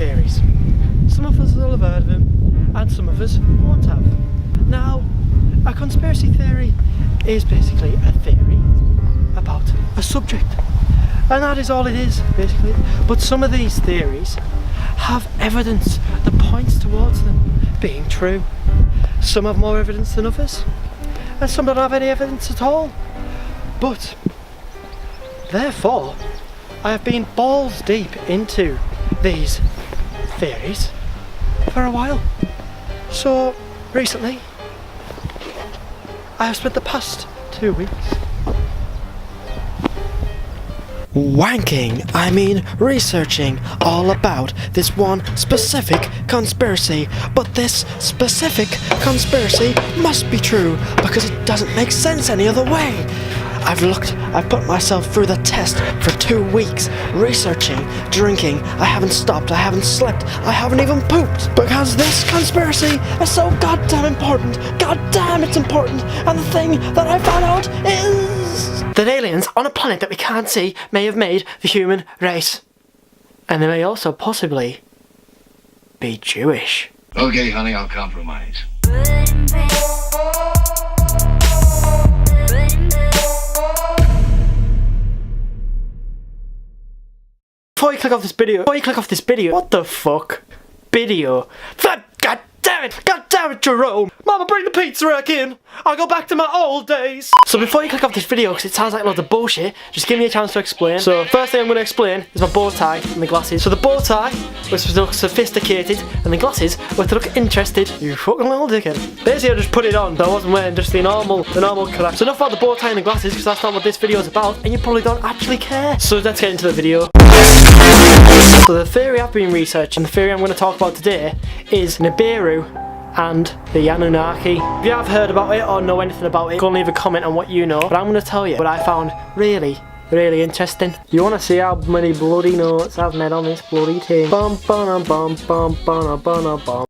theories. Some of us will have heard of them, and some of us won't have. Now, a conspiracy theory is basically a theory about a subject. And that is all it is, basically. But some of these theories have evidence that points towards them being true. Some have more evidence than others, and some don't have any evidence at all. But, therefore, I have been balls deep into these theories for a while. So, recently, I have spent the past 2 weeks researching all about this one specific conspiracy. But this specific conspiracy must be true because it doesn't make sense any other way. I've put myself through the test for 2 weeks, researching, drinking. I haven't stopped, I haven't slept, I haven't even pooped, because this conspiracy is so goddamn important. Goddamn, it's important. And the thing that I found out is that aliens on a planet that we can't see may have made the human race. And they may also possibly be Jewish. Okay, honey, I'll compromise. Before you click off this video, what the fuck? God damn it, Jerome! Mama, bring the pizza rack in! I'll go back to my old days! So before you click off this video, because it sounds like loads of bullshit, just give me a chance to explain. So first thing I'm going to explain is my bow tie and the glasses. So the bow tie was to look sophisticated, and the glasses were to look interested. You fucking little dickhead. Basically I just put it on, so I wasn't wearing just the normal crap. So enough about the bow tie and the glasses, because that's not what this video is about, and you probably don't actually care. So let's get into the video. So the theory I've been researching, the theory I'm going to talk about today, is Nibiru and the Anunnaki. If you have heard about it or know anything about it, go and leave a comment on what you know. But I'm going to tell you what I found really interesting. You want to see how many bloody notes I've made on this bloody thing? Bum bum bum bum bum bum bum.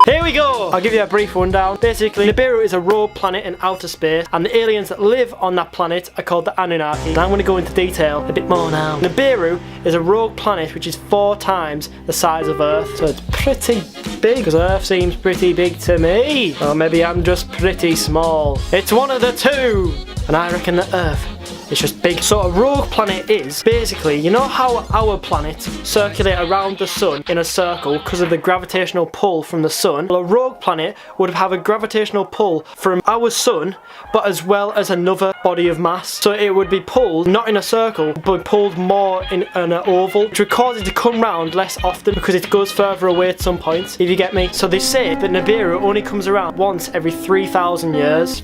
Here we go! I'll give you a brief rundown. Basically, Nibiru is a rogue planet in outer space, and the aliens that live on that planet are called the Anunnaki. And I'm going to go into detail a bit more now. Nibiru is a rogue planet which is 4 times the size of Earth, so it's pretty big, because Earth seems pretty big to me. Or maybe I'm just pretty small. It's one of the two! And I reckon that Earth is just big. So a rogue planet is basically, you know how our planets circulate around the sun in a circle because of the gravitational pull from the sun? Well, a rogue planet would have a gravitational pull from our sun, but as well as another body of mass. So it would be pulled not in a circle, but pulled more in an oval, which would cause it to come round less often because it goes further away at some points, if you get me. So they say that Nibiru only comes around once every 3,000 years.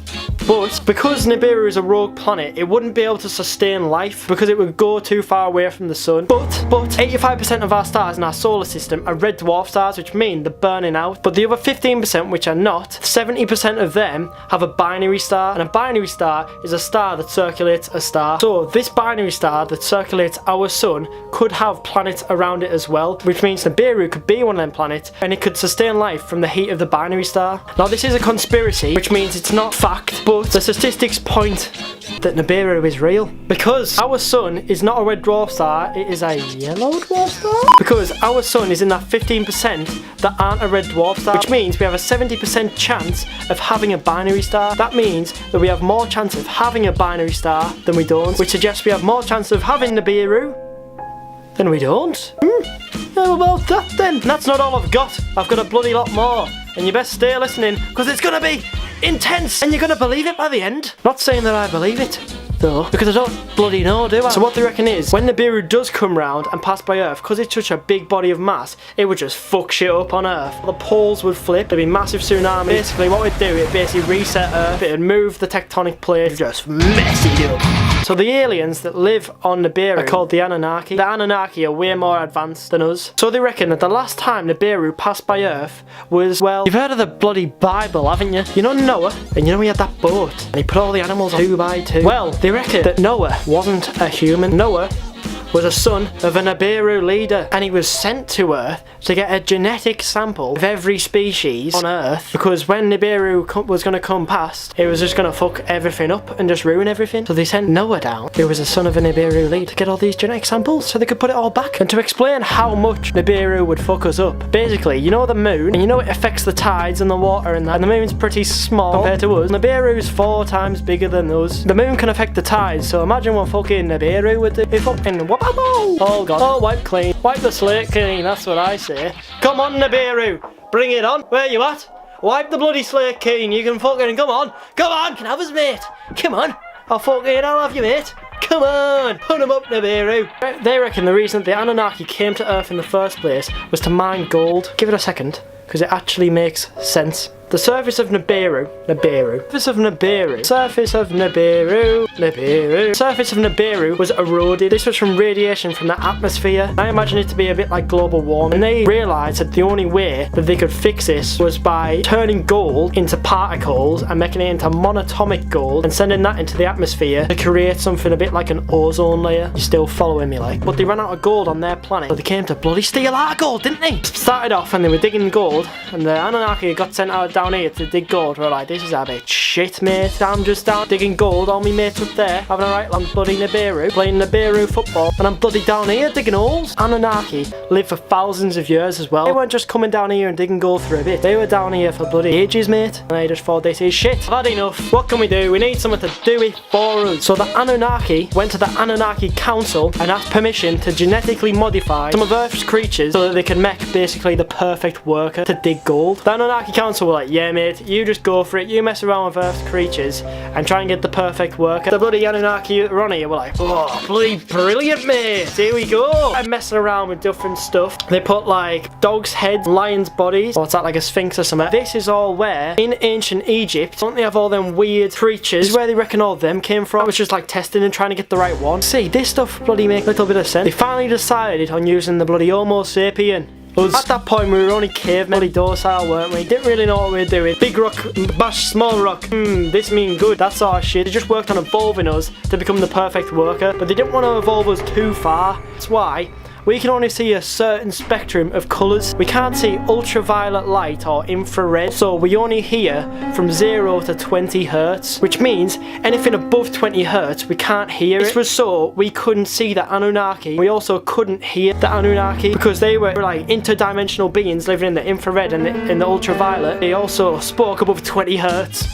But because Nibiru is a rogue planet, it wouldn't be able to sustain life because it would go too far away from the sun. But 85% of our stars in our solar system are red dwarf stars, which mean they're burning out. But the other 15% which are not, 70% of them have a binary star, and a binary star is a star that circulates a star. So this binary star that circulates our sun could have planets around it as well, which means Nibiru could be one of them planets, and it could sustain life from the heat of the binary star. Now this is a conspiracy, which means it's not fact, but the statistics point that Nibiru is real. Because our sun is not a red dwarf star, it is a yellow dwarf star? Because our sun is in that 15% that aren't a red dwarf star, which means we have a 70% chance of having a binary star. That means that we have more chance of having a binary star than we don't, which suggests we have more chance of having Nibiru than we don't. How about that then? And that's not all I've got. I've got a bloody lot more, and you best stay listening because it's gonna be intense, and you're gonna believe it by the end. Not saying that I believe it though, because I don't bloody know, do I? So what they reckon is, when Nibiru does come round and pass by Earth, because it's such a big body of mass, it would just fuck shit up on Earth. The poles would flip, there'd be massive tsunamis. Basically what it'd do, it'd basically reset Earth, it'd move the tectonic plates, just mess it up. So the aliens that live on Nibiru are called the Anunnaki. The Anunnaki are way more advanced than us. So they reckon that the last time Nibiru passed by Earth was, well, you've heard of the bloody Bible, haven't you? You know Noah, and you know he had that boat, and he put all the animals on 2 by 2. Well, they reckon that Noah wasn't a human. Noah was a son of a Nibiru leader, and he was sent to Earth to get a genetic sample of every species on Earth, because when Nibiru was going to come past, it was just going to fuck everything up and just ruin everything. So they sent Noah down, who was a son of a Nibiru leader, to get all these genetic samples so they could put it all back. And to explain how much Nibiru would fuck us up, basically, you know the moon, and you know it affects the tides and the water and that, and the moon's pretty small compared to us. Nibiru's 4 times bigger than us. The moon can affect the tides, so imagine what fucking Nibiru would do. If fucking oh god, oh, wipe clean, wipe the slate clean, that's what I say. Come on Nibiru, bring it on. Where you at? Wipe the bloody slate clean. You can fucking come on, can have us, mate. Come on, I'll have you, mate. Come on, put him up, Nibiru. They reckon the reason the Anunnaki came to Earth in the first place was to mine gold. Give it a second, because it actually makes sense. The surface of Nibiru was eroded. This was from radiation from the atmosphere. I imagine it to be a bit like global warming. And they realised that the only way that they could fix this was by turning gold into particles and making it into monatomic gold and sending that into the atmosphere to create something a bit like an ozone layer. You're still following me, like? But they ran out of gold on their planet, so they came to bloody steal our gold, didn't they? Started off and they were digging gold, and the Anunnaki got sent out down here to dig gold. We're like, this is a bit shit, mate. I'm just down digging gold, all me mates up there having a right land bloody Nibiru, playing Nibiru football, and I'm bloody down here digging holes. Anunnaki lived for thousands of years as well. They weren't just coming down here and digging gold for a bit. They were down here for bloody ages, mate. And they just thought, this is shit. I've had enough. What can we do? We need someone to do it for us. So the Anunnaki went to the Anunnaki Council and asked permission to genetically modify some of Earth's creatures so that they could make basically the perfect worker to dig gold. The Anunnaki Council were like, yeah, mate, you just go for it. You mess around with Earth's creatures and try and get the perfect worker. The bloody Anunnaki that were on here were like, oh, bloody brilliant, mate. Here we go. And messing around with different stuff. They put like dogs' heads, lions' bodies. What's that, like a sphinx or something? This is all where in ancient Egypt, don't they have all them weird creatures? This is where they reckon all of them came from. It was just like testing and trying to get the right one. See, this stuff bloody make a little bit of sense. They finally decided on using the bloody Homo sapien. At that point we were only cavemen, bloody docile, weren't we? Didn't really know what we were doing. Big rock, bash small rock. This mean good. That's our shit. They just worked on evolving us to become the perfect worker, but they didn't want to evolve us too far. That's why we can only see a certain spectrum of colours. We can't see ultraviolet light or infrared, so we only hear from 0 to 20 hertz, which means anything above 20 hertz we can't hear it. This was so we couldn't see the Anunnaki. We also couldn't hear the Anunnaki because they were like interdimensional beings living in the infrared and in the ultraviolet. They also spoke above 20 hertz.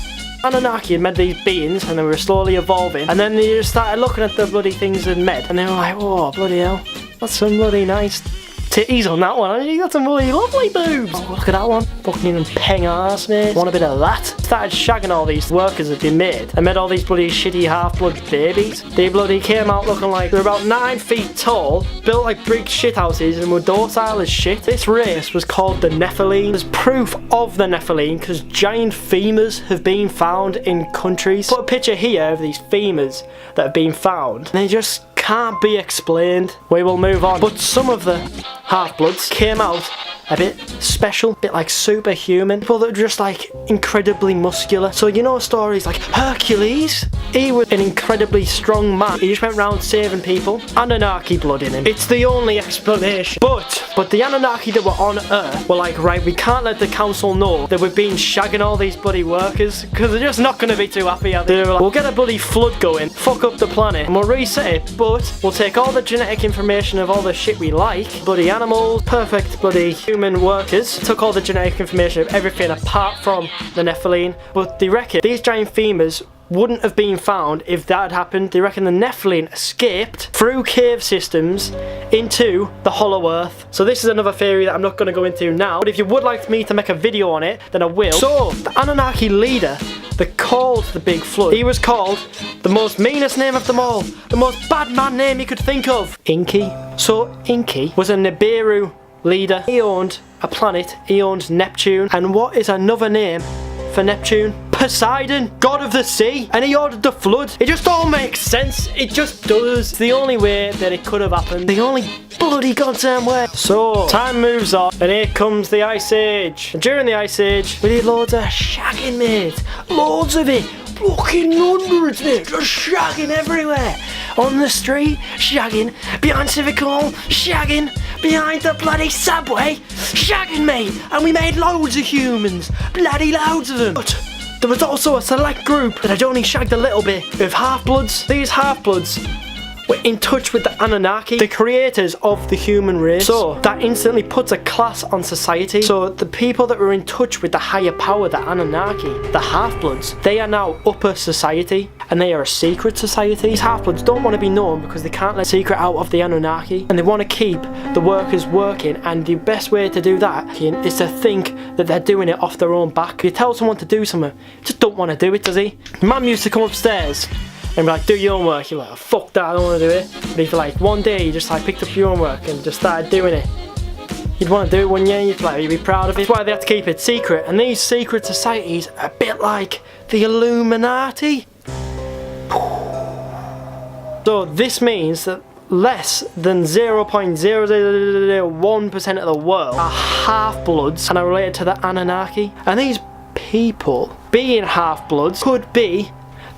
Anunnaki had made these beings and they were slowly evolving, and then they just started looking at the bloody things they'd made and they were like, oh bloody hell, that's some bloody nice titties on that one. You got some bloody lovely boobs. Oh, look at that one. Fucking and peng ass, mate. Want a bit of that? Started shagging all these workers that they made and made all these bloody shitty half-blood babies. They bloody came out looking like they're about 9 feet tall, built like brick shithouses and were docile as shit. This race was called the Nephilim. There's proof of the Nephilim because giant femurs have been found in countries. Put a picture here of these femurs that have been found. And they just can't be explained. We will move on. But some of the half-bloods came out a bit special, a bit like superhuman. People that are just like incredibly muscular. So you know stories like Hercules? He was an incredibly strong man. He just went around saving people. Anunnaki blood in him. It's the only explanation. But the Anunnaki that were on Earth were like, right, we can't let the council know that we've been shagging all these bloody workers because they're just not going to be too happy. They were like, we'll get a bloody flood going, fuck up the planet, and we'll reset it, but we'll take all the genetic information of all the shit we like, bloody animals, perfect bloody human workers, took all the genetic information of everything apart from the Nephilim. But they reckon these giant femurs wouldn't have been found if that had happened. They reckon the Nephilim escaped through cave systems into the hollow earth. So this is another theory that I'm not going to go into now, but if you would like me to make a video on it, then I will. So the Anunnaki leader that called the big flood, he was called the most meanest name of them all, the most bad man name you could think of, Enki. So Enki was a Nibiru leader. He owned a planet, he owned Neptune, and what is another name for Neptune? Poseidon, god of the sea, and he ordered the flood. It just all makes sense. It just does. It's the only way that it could have happened. The only bloody goddamn way. So, time moves on, and here comes the Ice Age. And during the Ice Age, we did loads of shagging, mate. Loads of it. Fucking hundreds, mate. Just shagging everywhere. on the street, shagging, behind Civic Hall, shagging, behind the bloody subway, shagging, mate. And we made loads of humans, bloody loads of them. But there was also a select group that had only shagged a little bit of half-bloods. These half-bloods were in touch with the Anunnaki, the creators of the human race. So that instantly puts a class on society. So the people that were in touch with the higher power, the Anunnaki, the half-bloods, they are now upper society, and they are a secret society. These half-bloods don't want to be known because they can't let secret out of the Anunnaki, and they want to keep the workers working, and the best way to do that is to think that they're doing it off their own back. If you tell someone to do something, he just don't want to do it, does he? Mum used to come upstairs and be like, do your own work. You're like, oh, fuck that, I don't want to do it. But if like one day you just like picked up your own work and just started doing it, you'd want to do it, wouldn't you? You'd be proud of it. That's why they have to keep it secret. And these secret societies are a bit like the Illuminati. So this means that less than 0.0001% of the world are half-bloods and are related to the Anunnaki. And these people, being half-bloods, could be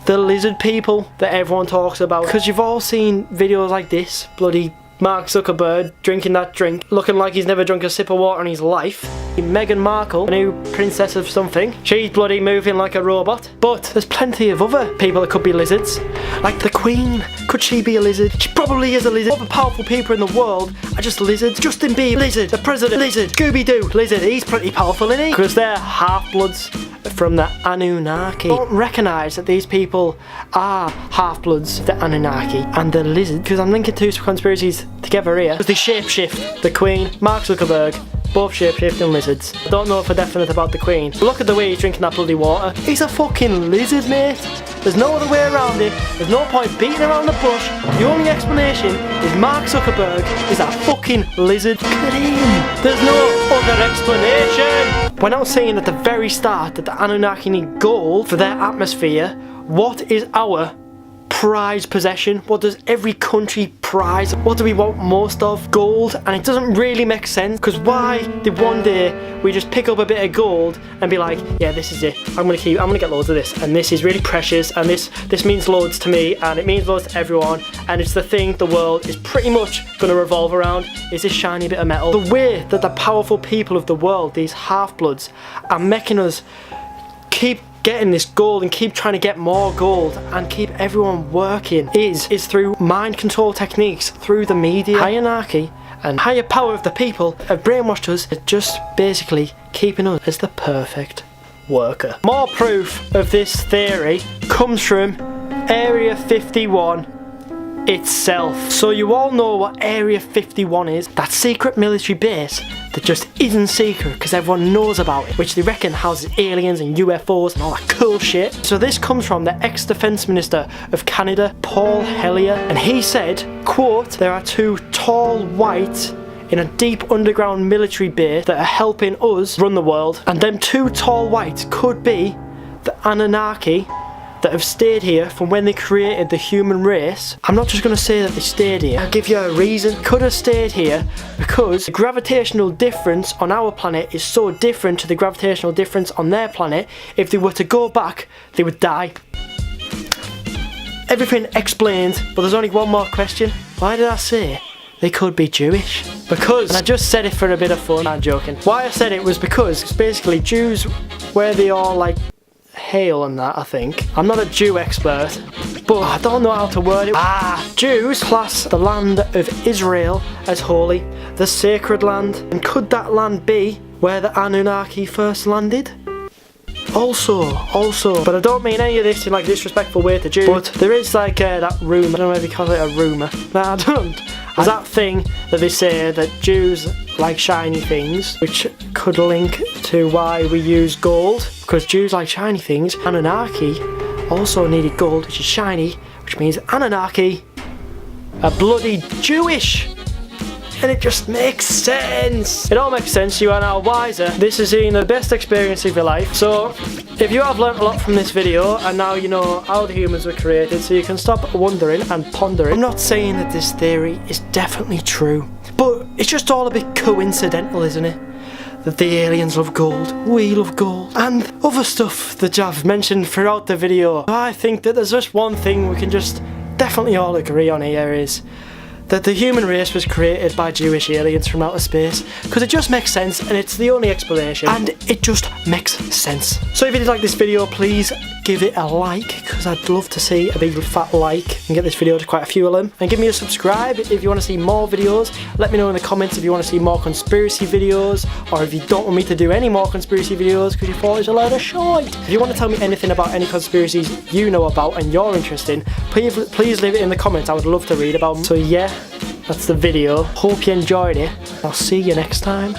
the lizard people that everyone talks about. Because you've all seen videos like this, bloody Mark Zuckerberg drinking that drink, looking like he's never drunk a sip of water in his life. Meghan Markle, a new princess of something, she's bloody moving like a robot. But there's plenty of other people that could be lizards. Like the Queen, could she be a lizard? She probably is a lizard. All the powerful people in the world are just lizards. Justin Bieber, lizard. The president, lizard. Scooby-Doo, lizard. He's pretty powerful, isn't he? Because they're half-bloods from the Anunnaki. Don't recognise that these people are half-bloods, the Anunnaki and the lizard, because I'm linking two conspiracies together here. Because they shape-shift. The Queen, Mark Zuckerberg, both shape-shifting lizards. I don't know for definite about the Queen. Look at the way he's drinking that bloody water. He's a fucking lizard, mate. There's no other way around it. There's no point beating around the bush. The only explanation is Mark Zuckerberg is a fucking lizard. Look at him. There's no other explanation. We're now saying at the very start that the Anunnaki need gold for their atmosphere. What is our prized possession? What does every country prize? What do we want most of? Gold. And it doesn't really make sense, because why did one day we just pick up a bit of gold and be like, yeah, this is it, I'm gonna get loads of this, and this is really precious, and this means loads to me, and it means loads to everyone, and it's the thing the world is pretty much gonna revolve around, is this shiny bit of metal. The way that the powerful people of the world, these half-bloods, are making us keep getting this gold and keep trying to get more gold and keep everyone working is through mind control techniques, through the media. Hierarchy and higher power of the people have brainwashed us, just basically keeping us as the perfect worker. More proof of this theory comes from Area 51 itself. So you all know what Area 51 is, that secret military base that just isn't secret because everyone knows about it, which they reckon houses aliens and UFOs and all that cool shit. So this comes from the ex-defence minister of Canada, Paul Hellyer, and he said, quote, there are two tall whites in a deep underground military base that are helping us run the world, and them two tall whites could be the Anunnaki that have stayed here from when they created the human race. I'm not just going to say that they stayed here, I'll give you a reason. Could have stayed here because the gravitational difference on our planet is so different to the gravitational difference on their planet. If they were to go back, they would die. Everything explained, but there's only one more question. Why did I say they could be Jewish? Because, and I just said it for a bit of fun, I'm joking. Why I said it was because it's basically Jews, where they all like hail and that, I think. I'm not a Jew expert, but I don't know how to word it. Jews class the land of Israel as holy, the sacred land. And could that land be where the Anunnaki first landed? Also, but I don't mean any of this in like a disrespectful way to Jews, but there is like that rumour, I don't know if you call it a rumour, no I don't. There's that thing that they say that Jews like shiny things, which could link to why we use gold, because Jews like shiny things. Anunnaki also needed gold, which is shiny, which means Anunnaki are bloody Jewish. And it just makes sense. It all makes sense. You are now wiser. This has been the best experience of your life. So if you have learnt a lot from this video, and now you know how the humans were created, so you can stop wondering and pondering. I'm not saying that this theory is definitely true, but it's just all a bit coincidental, isn't it? That the aliens love gold, we love gold, and other stuff that I've mentioned throughout the video. I think that there's just one thing we can just definitely all agree on here is that the human race was created by Jewish aliens from outer space, because it just makes sense and it's the only explanation, and it just makes sense. So if you did like this video, please give it a like, because I'd love to see a big fat like and get this video to quite a few of them. And give me a subscribe if you want to see more videos. Let me know in the comments if you want to see more conspiracy videos, or if you don't want me to do any more conspiracy videos because you thought it was a load of shite. If you want to tell me anything about any conspiracies you know about and you're interested in, please leave it in the comments. I would love to read about them. So yeah, that's the video. Hope you enjoyed it. I'll see you next time.